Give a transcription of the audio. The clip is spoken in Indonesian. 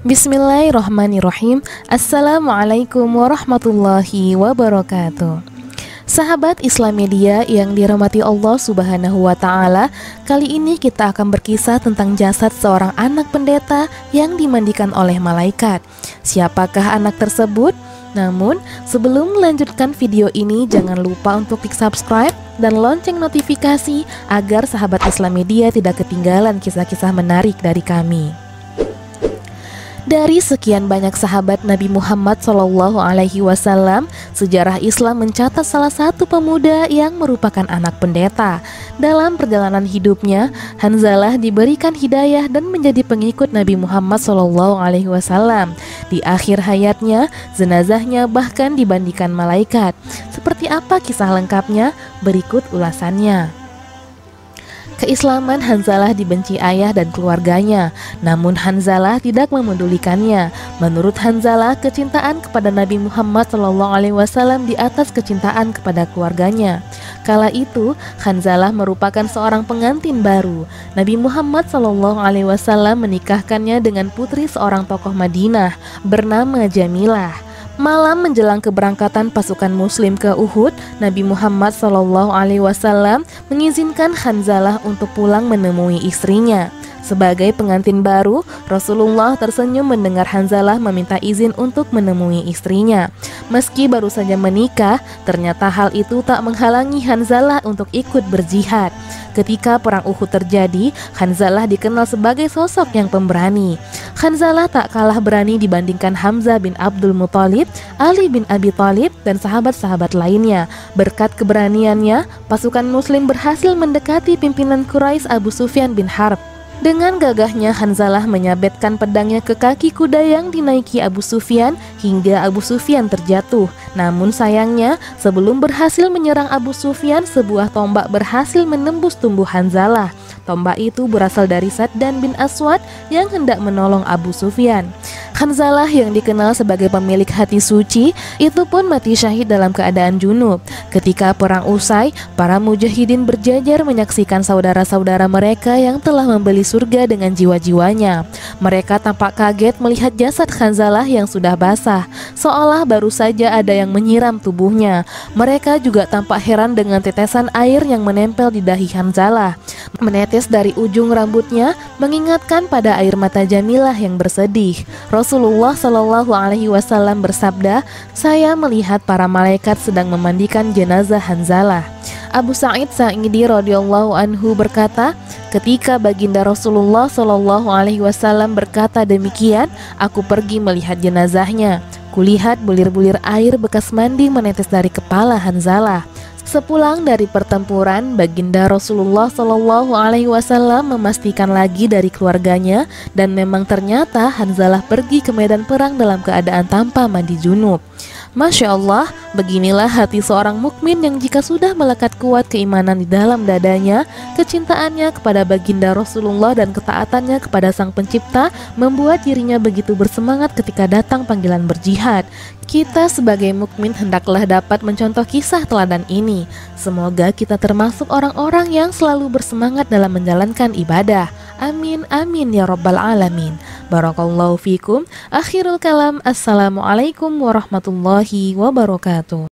Bismillahirrahmanirrahim. Assalamualaikum warahmatullahi wabarakatuh. Sahabat Islam Media yang dirahmati Allah Subhanahu wa Ta'ala, kali ini kita akan berkisah tentang jasad seorang anak pendeta yang dimandikan oleh malaikat. Siapakah anak tersebut? Namun, sebelum melanjutkan video ini, jangan lupa untuk klik subscribe dan lonceng notifikasi agar sahabat Islam Media tidak ketinggalan kisah-kisah menarik dari kami. Dari sekian banyak sahabat Nabi Muhammad SAW, sejarah Islam mencatat salah satu pemuda yang merupakan anak pendeta. Dalam perjalanan hidupnya, Hanzalah diberikan hidayah dan menjadi pengikut Nabi Muhammad SAW. Di akhir hayatnya, jenazahnya bahkan dimandikan malaikat. Seperti apa kisah lengkapnya? Berikut ulasannya. Keislaman Hanzalah dibenci ayah dan keluarganya, namun Hanzalah tidak memedulikannya. Menurut Hanzalah, kecintaan kepada Nabi Muhammad SAW di atas kecintaan kepada keluarganya. Kala itu, Hanzalah merupakan seorang pengantin baru. Nabi Muhammad SAW menikahkannya dengan putri seorang tokoh Madinah bernama Jamilah. Malam menjelang keberangkatan pasukan muslim ke Uhud, Nabi Muhammad SAW mengizinkan Hanzalah untuk pulang menemui istrinya. Sebagai pengantin baru, Rasulullah tersenyum mendengar Hanzalah meminta izin untuk menemui istrinya. Meski baru saja menikah, ternyata hal itu tak menghalangi Hanzalah untuk ikut berjihad. Ketika perang Uhud terjadi, Hanzalah dikenal sebagai sosok yang pemberani. Hanzalah tak kalah berani dibandingkan Hamzah bin Abdul Muthalib, Ali bin Abi Thalib, dan sahabat-sahabat lainnya. Berkat keberaniannya, pasukan muslim berhasil mendekati pimpinan Quraisy Abu Sufyan bin Harb. Dengan gagahnya, Hanzalah menyabetkan pedangnya ke kaki kuda yang dinaiki Abu Sufyan hingga Abu Sufyan terjatuh. Namun sayangnya, sebelum berhasil menyerang Abu Sufyan, sebuah tombak berhasil menembus tubuh Hanzalah. Tombak itu berasal dari Saddan bin Aswad yang hendak menolong Abu Sufyan. Hanzalah yang dikenal sebagai pemilik hati suci itu pun mati syahid dalam keadaan junub. Ketika perang usai, para mujahidin berjajar menyaksikan saudara-saudara mereka yang telah membeli surga dengan jiwa-jiwanya. Mereka tampak kaget melihat jasad Hanzalah yang sudah basah, seolah baru saja ada yang menyiram tubuhnya. Mereka juga tampak heran dengan tetesan air yang menempel di dahi Hanzalah. Menetes dari ujung rambutnya mengingatkan pada air mata Jamilah yang bersedih. Rasulullah SAW bersabda, "Saya melihat para malaikat sedang memandikan jenazah Hanzalah." Abu Sa'id Sa'idi radhiyallahu anhu berkata, ketika baginda Rasulullah SAW berkata demikian, aku pergi melihat jenazahnya. Kulihat bulir-bulir air bekas mandi menetes dari kepala Hanzalah. Sepulang dari pertempuran, baginda Rasulullah SAW memastikan lagi dari keluarganya, dan memang ternyata Hanzalah pergi ke medan perang dalam keadaan tanpa mandi junub. Masya Allah, beginilah hati seorang mukmin yang jika sudah melekat kuat keimanan di dalam dadanya, kecintaannya kepada baginda Rasulullah dan ketaatannya kepada Sang Pencipta membuat dirinya begitu bersemangat ketika datang panggilan berjihad. Kita sebagai mukmin hendaklah dapat mencontoh kisah teladan ini. Semoga kita termasuk orang-orang yang selalu bersemangat dalam menjalankan ibadah. Amin, amin ya rabbal alamin. Barakallahu fikum. Akhirul kalam. Assalamualaikum warahmatullahi wabarakatuh.